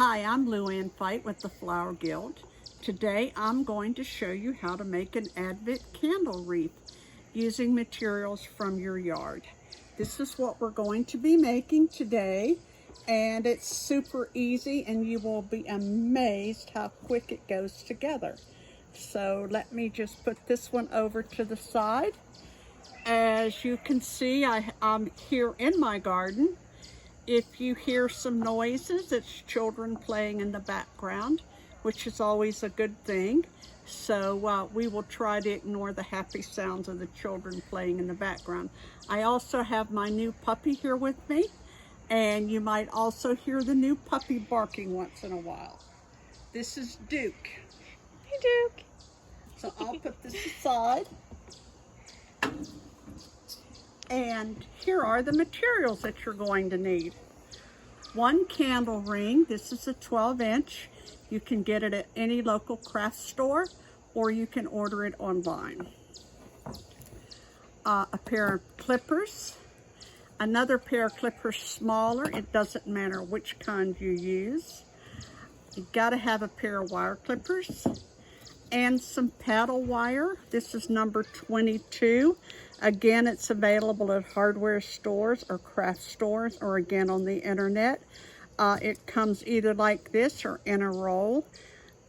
Hi, I'm Luann Fight with the Flower Guild. Today I'm going to show you how to make an Advent candle wreath using materials from your yard. This is what we're going to be making today, and it's super easy and you will be amazed how quick it goes together. So let me just put this one over to the side. As you can see, I'm here in my garden. If you hear some noises, it's children playing in the background, which is always a good thing. So we will try to ignore the happy sounds of the children playing in the background. I also have my new puppy here with me, and you might also hear the new puppy barking once in a while. This is Duke. Hey, Duke. So I'll put this aside. And here are the materials that you're going to need. One candle ring. This is a 12-inch. You can get it at any local craft store, or you can order it online. A pair of clippers. Another pair of clippers smaller. It doesn't matter which kind you use. You've got to have a pair of wire clippers. And some paddle wire. This is number 22. Again, it's available at hardware stores or craft stores, or again on the internet. It comes either like this or in a roll.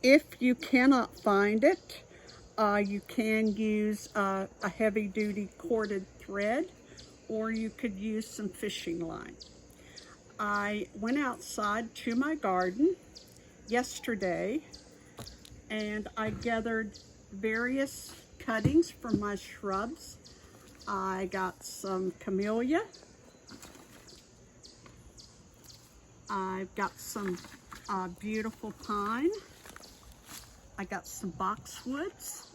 If you cannot find it, you can use a heavy-duty corded thread, or you could use some fishing line. I went outside to my garden yesterday, and I gathered various cuttings from my shrubs. I got some camellia. I've got some beautiful pine. I got some boxwoods.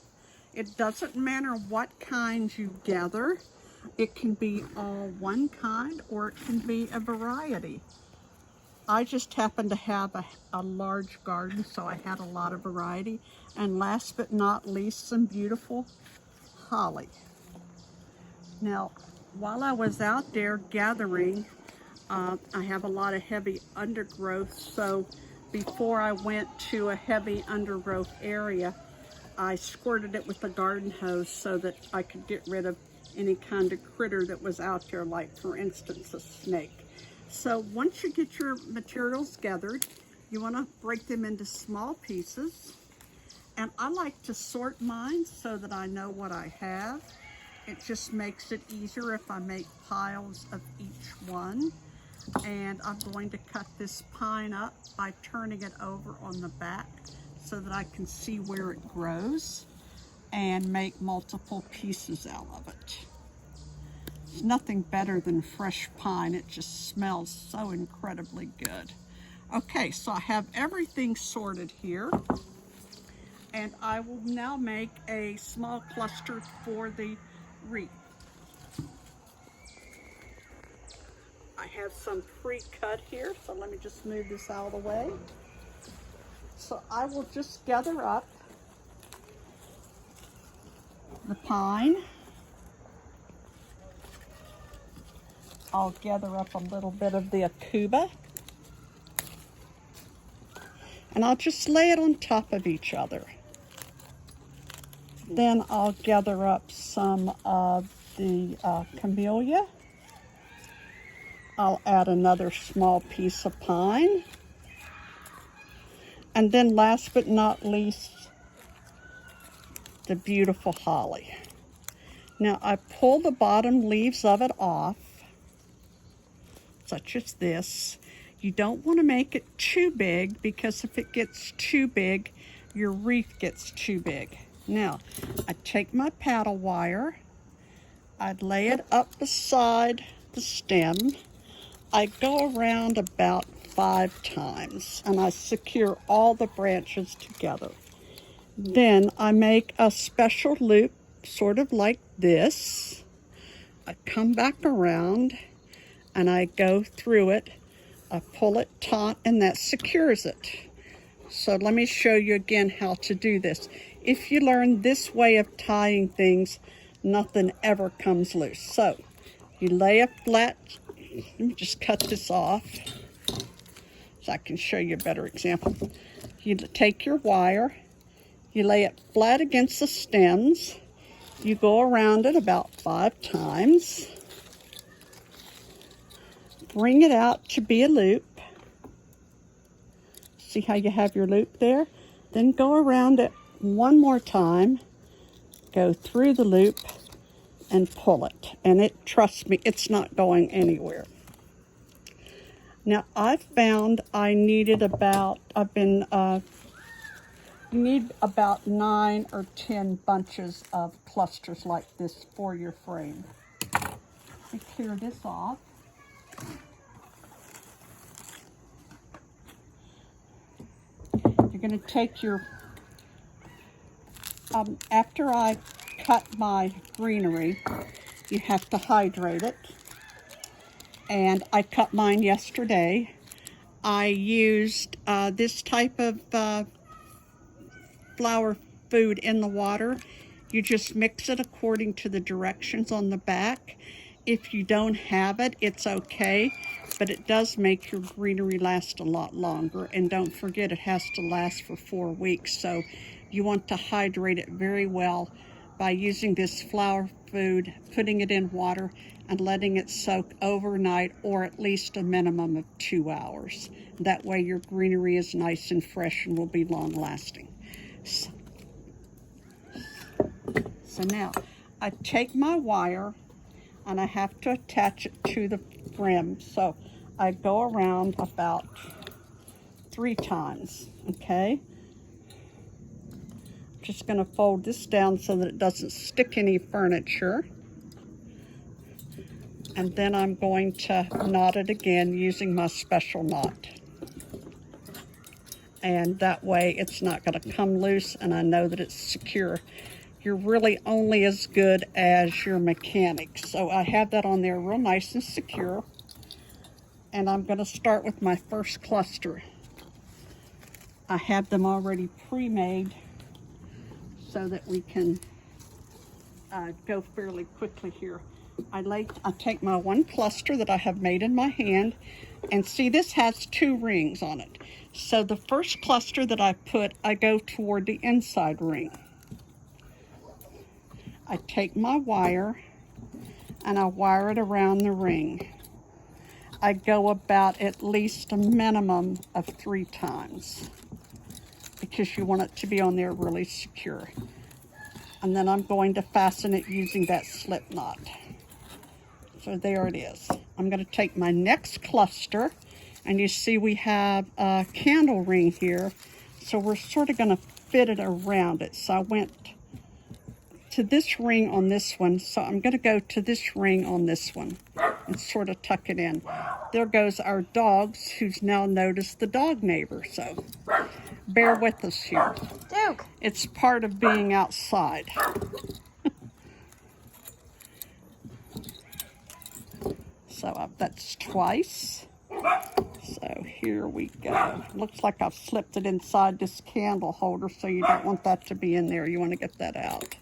It doesn't matter what kind you gather. It can be all one kind, or it can be a variety. I just happen to have a large garden, so I had a lot of variety. And last but not least, some beautiful holly. Now, while I was out there gathering, I have a lot of heavy undergrowth, so before I went to a heavy undergrowth area, I squirted it with a garden hose so that I could get rid of any kind of critter that was out there, like for instance a snake. So once you get your materials gathered, you want to break them into small pieces. And I like to sort mine so that I know what I have. It just makes it easier if I make piles of each one. And I'm going to cut this pine up by turning it over on the back so that I can see where it grows and make multiple pieces out of it. It's nothing better than fresh pine. It just smells so incredibly good. Okay, so I have everything sorted here, and I will now make a small cluster for the wreath. I have some pre-cut here, so let me just move this out of the way. So I will just gather up the pine. I'll gather up a little bit of the akuba, and I'll just lay it on top of each other. Then I'll gather up some of the camellia. I'll add another small piece of pine. And then last but not least, the beautiful holly. Now I pull the bottom leaves of it off, such as this. You don't want to make it too big, because if it gets too big, your wreath gets too big. Now, I take my paddle wire, I'd lay it up beside the stem. I go around about 5 times, and I secure all the branches together. Then I make a special loop, sort of like this. I come back around, and I go through it. I pull it taut, and that secures it. So let me show you again how to do this. If you learn this way of tying things, nothing ever comes loose. So you lay a flat, let me just cut this off. so I can show you a better example. You take your wire, you lay it flat against the stems, you go around it about 5 times, bring it out to be a loop. See how you have your loop there? Then go around it one more time, go through the loop, and pull it. And trust me, it's not going anywhere. Now, I found I needed about, you need about 9 or 10 bunches of clusters like this for your frame. Let me clear this off. You're going to take your, after I cut my greenery, you have to hydrate it. And I cut mine yesterday. I used this type of flower food in the water. You just mix it according to the directions on the back. If you don't have it, it's okay, but it does make your greenery last a lot longer. And don't forget, it has to last for 4 weeks, so you want to hydrate it very well by using this flower food, putting it in water, and letting it soak overnight, or at least a minimum of 2 hours. That way your greenery is nice and fresh and will be long lasting. So now I take my wire and I have to attach it to the brim. So I go around about 3 times, okay? Just going to fold this down so that it doesn't stick any furniture. And then I'm going to knot it again using my special knot. And that way it's not going to come loose, and I know that it's secure. You're really only as good as your mechanic. So I have that on there real nice and secure. And I'm going to start with my first cluster. I have them already pre-made so that we can go fairly quickly here. I take my one cluster that I have made in my hand, and see, this has 2 rings on it. So the first cluster that I put, I go toward the inside ring. I take my wire and I wire it around the ring. I go about at least a minimum of 3 times because you want it to be on there really secure. And then I'm going to fasten it using that slip knot. So there it is. I'm going to take my next cluster, and you see we have a candle ring here. So we're sort of going to fit it around it. So I went to this ring on this one. So I'm going to go to this ring on this one and sort of tuck it in. There goes our dogs, who's now noticed the dog neighbor. So bear with us here. Duke. It's part of being outside. So that's twice. So here we go. Looks like I've slipped it inside this candle holder, so you don't want that to be in there. You want to get that out.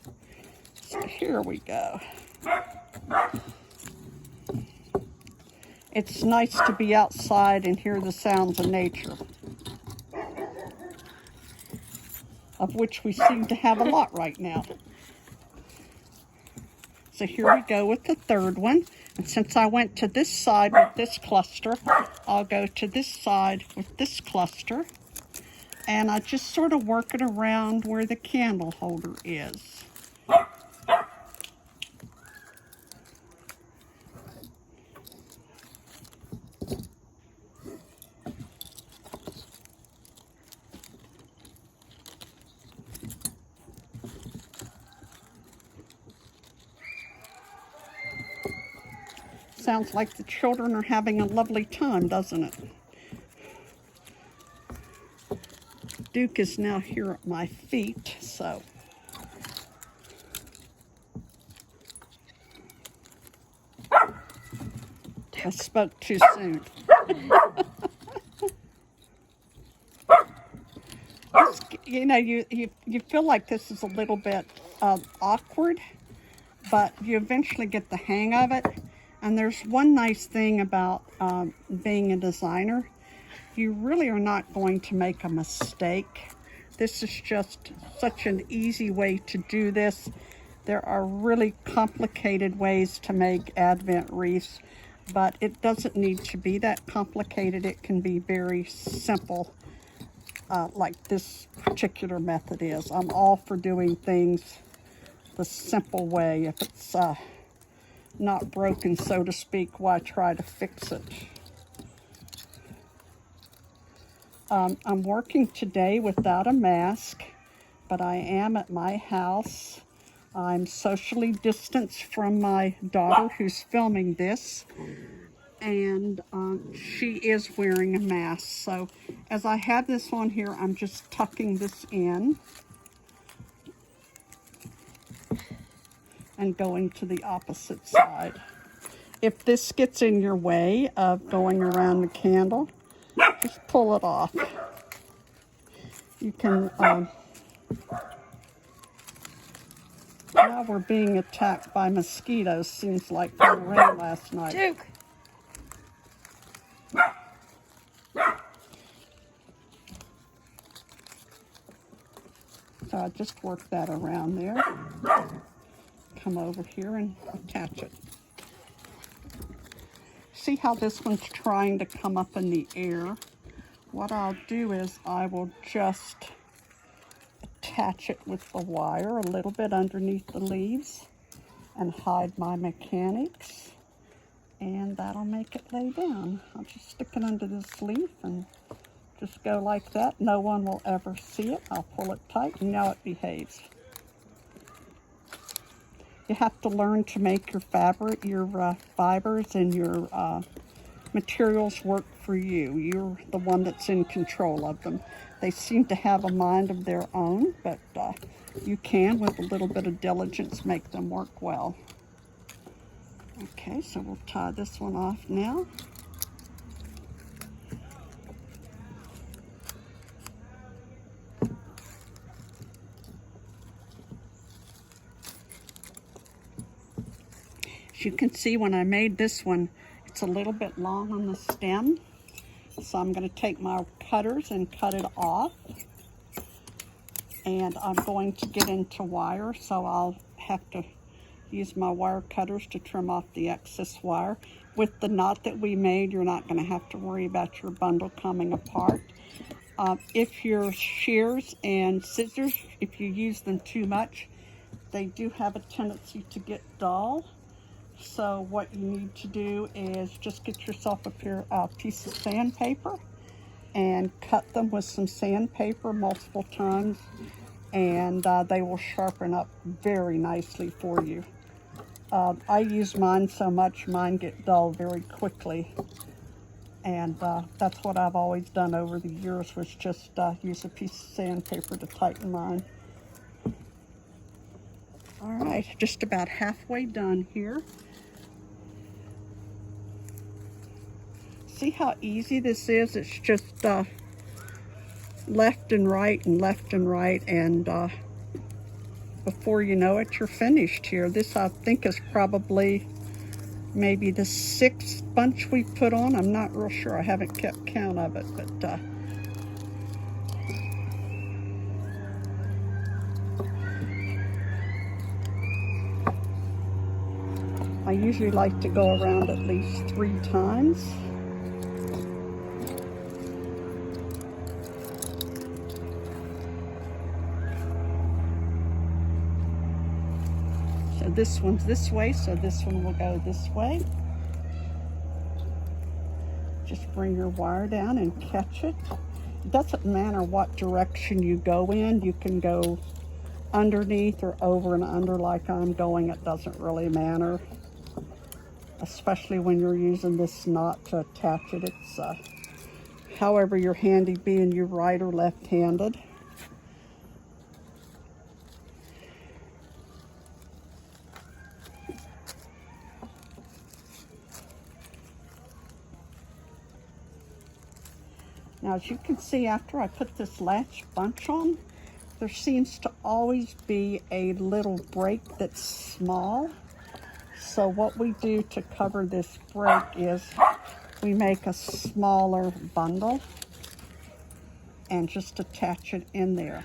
So here we go. It's nice to be outside and hear the sounds of nature, of which we seem to have a lot right now. So here we go with the third one. And since I went to this side with this cluster, I'll go to this side with this cluster. And I just sort of work it around where the candle holder is. Sounds like the children are having a lovely time, doesn't it? Duke is now here at my feet, so. I spoke too soon. You know, you feel like this is a little bit awkward, but you eventually get the hang of it. And there's one nice thing about being a designer. you really are not going to make a mistake. This is just such an easy way to do this. There are really complicated ways to make Advent wreaths, but it doesn't need to be that complicated. It can be very simple, like this particular method is. I'm all for doing things the simple way. If it's not broken, so to speak, why try to fix it? I'm working today without a mask, but I am at my house. I'm socially distanced from my daughter who's filming this, and she is wearing a mask. So as I have this on here, I'm just tucking this in and going to the opposite side. If this gets in your way of going around the candle, just pull it off. You can, now we're being attacked by mosquitoes, seems like from the rain last night. Duke! So I just work that around there. Come over here and attach it. See how this one's trying to come up in the air? What I'll do is I will just attach it with the wire a little bit underneath the leaves and hide my mechanics, and that'll make it lay down. I'll just stick it under this leaf and just go like that. No one will ever see it. I'll pull it tight and now it behaves. You have to learn to make your fabric, your fibers and your materials work for you. You're the one that's in control of them. They seem to have a mind of their own, but you can, with a little bit of diligence, make them work well. Okay, so we'll tie this one off now. As you can see, when I made this one, it's a little bit long on the stem. So I'm going to take my cutters and cut it off. And I'm going to get into wire, so I'll have to use my wire cutters to trim off the excess wire. With the knot that we made, you're not going to have to worry about your bundle coming apart. If your shears and scissors, if you use them too much, they do have a tendency to get dull. So what you need to do is just get yourself a piece of sandpaper and cut them with some sandpaper multiple times, and they will sharpen up very nicely for you. I use mine so much, mine get dull very quickly, and that's what I've always done over the years, was just use a piece of sandpaper to tighten mine. All right, just about halfway done here. See how easy this is? It's just left and right and left and right, and before you know it, you're finished here. This, I think, is probably maybe the 6th bunch we put on. I'm not real sure. I haven't kept count of it, but I usually like to go around at least 3 times. So this one's this way, so this one will go this way. Just bring your wire down and catch it. It doesn't matter what direction you go in. You can go underneath or over and under like I'm going. It doesn't really matter, especially when you're using this knot to attach it. It's however you're handy, being you right or left-handed. Now, as you can see, after I put this last bunch on, there seems to always be a little break that's small. So what we do to cover this break is we make a smaller bundle. and just attach it in there.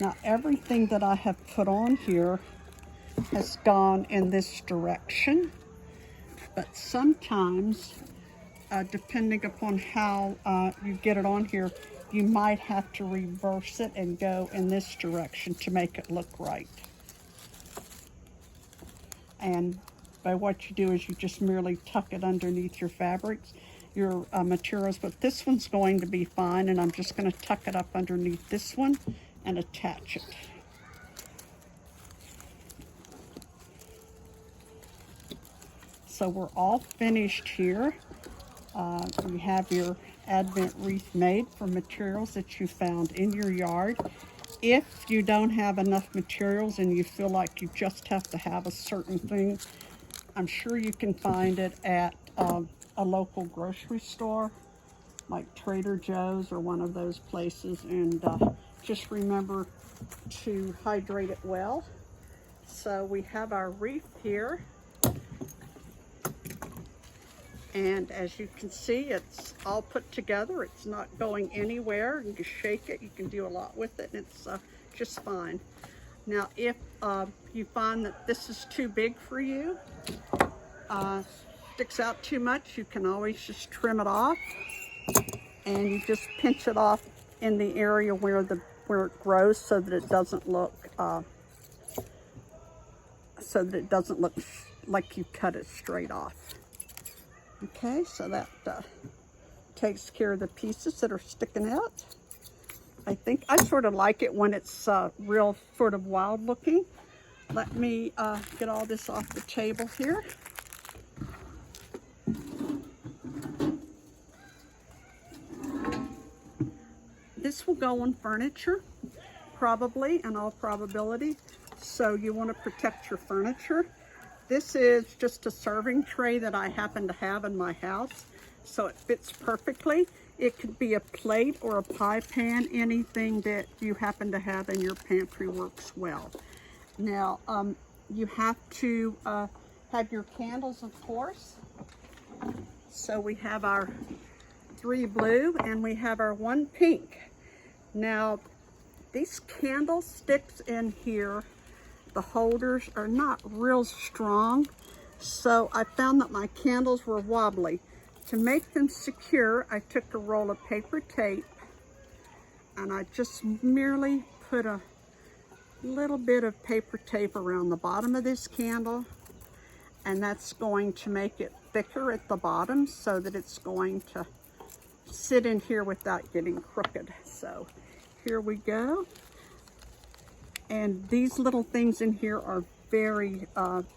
Now everything that I have put on here has gone in this direction, but sometimes, depending upon how you get it on here, you might have to reverse it and go in this direction to make it look right. And by what you do is you just merely tuck it underneath your fabrics, your materials, but this one's going to be fine, and I'm just going to tuck it up underneath this one and attach it. So we're all finished here. You have your Advent wreath made from materials that you found in your yard. If you don't have enough materials and you feel like you just have to have a certain thing, I'm sure you can find it at a local grocery store like Trader Joe's or one of those places, and just remember to hydrate it well. So we have our wreath here, and as you can see, it's all put together. It's not going anywhere. You can shake it, you can do a lot with it, and it's just fine. Now if you find that this is too big for you, sticks out too much, you can always just trim it off, and you just pinch it off in the area where it grows, so that it doesn't look like you cut it straight off. Okay, so that takes care of the pieces that are sticking out. I think I sort of like it when it's real sort of wild looking. Let me get all this off the table here. This will go on furniture, probably, in all probability. So you want to protect your furniture. This is just a serving tray that I happen to have in my house, so it fits perfectly. It could be a plate or a pie pan. Anything that you happen to have in your pantry works well. Now, you have to have your candles, of course. So we have our 3 blue and we have our 1 pink. Now, these candlesticks in here, the holders are not real strong, so I found that my candles were wobbly. To make them secure, I took a roll of paper tape and I just merely put a little bit of paper tape around the bottom of this candle, and that's going to make it thicker at the bottom so that it's going to sit in here without getting crooked. So here we go. And these little things in here are very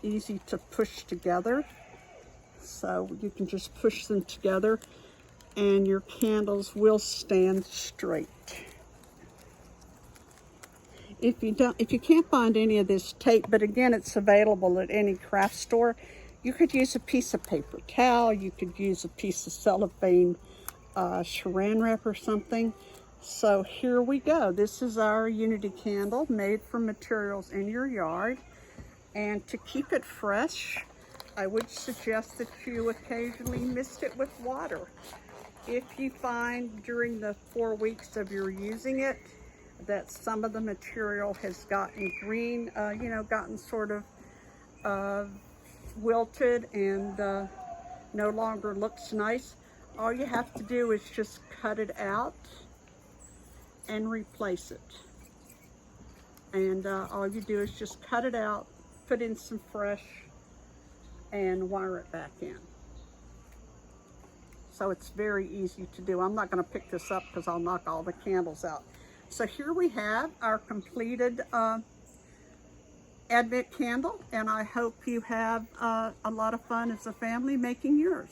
easy to push together. So you can just push them together and your candles will stand straight. If you can't find any of this tape, but again, it's available at any craft store, you could use a piece of paper towel, you could use a piece of cellophane saran wrap or something. So here we go. This is our Unity candle made from materials in your yard. And to keep it fresh, I would suggest that you occasionally mist it with water. If you find during the 4 weeks of your using it that some of the material has gotten green, gotten sort of wilted and no longer looks nice, all you have to do is just cut it out and replace it. And all you do is just cut it out, put in some fresh, and wire it back in. So it's very easy to do. I'm not going to pick this up because I'll knock all the candles out. So here we have our completed Advent candle, and I hope you have a lot of fun as a family making yours.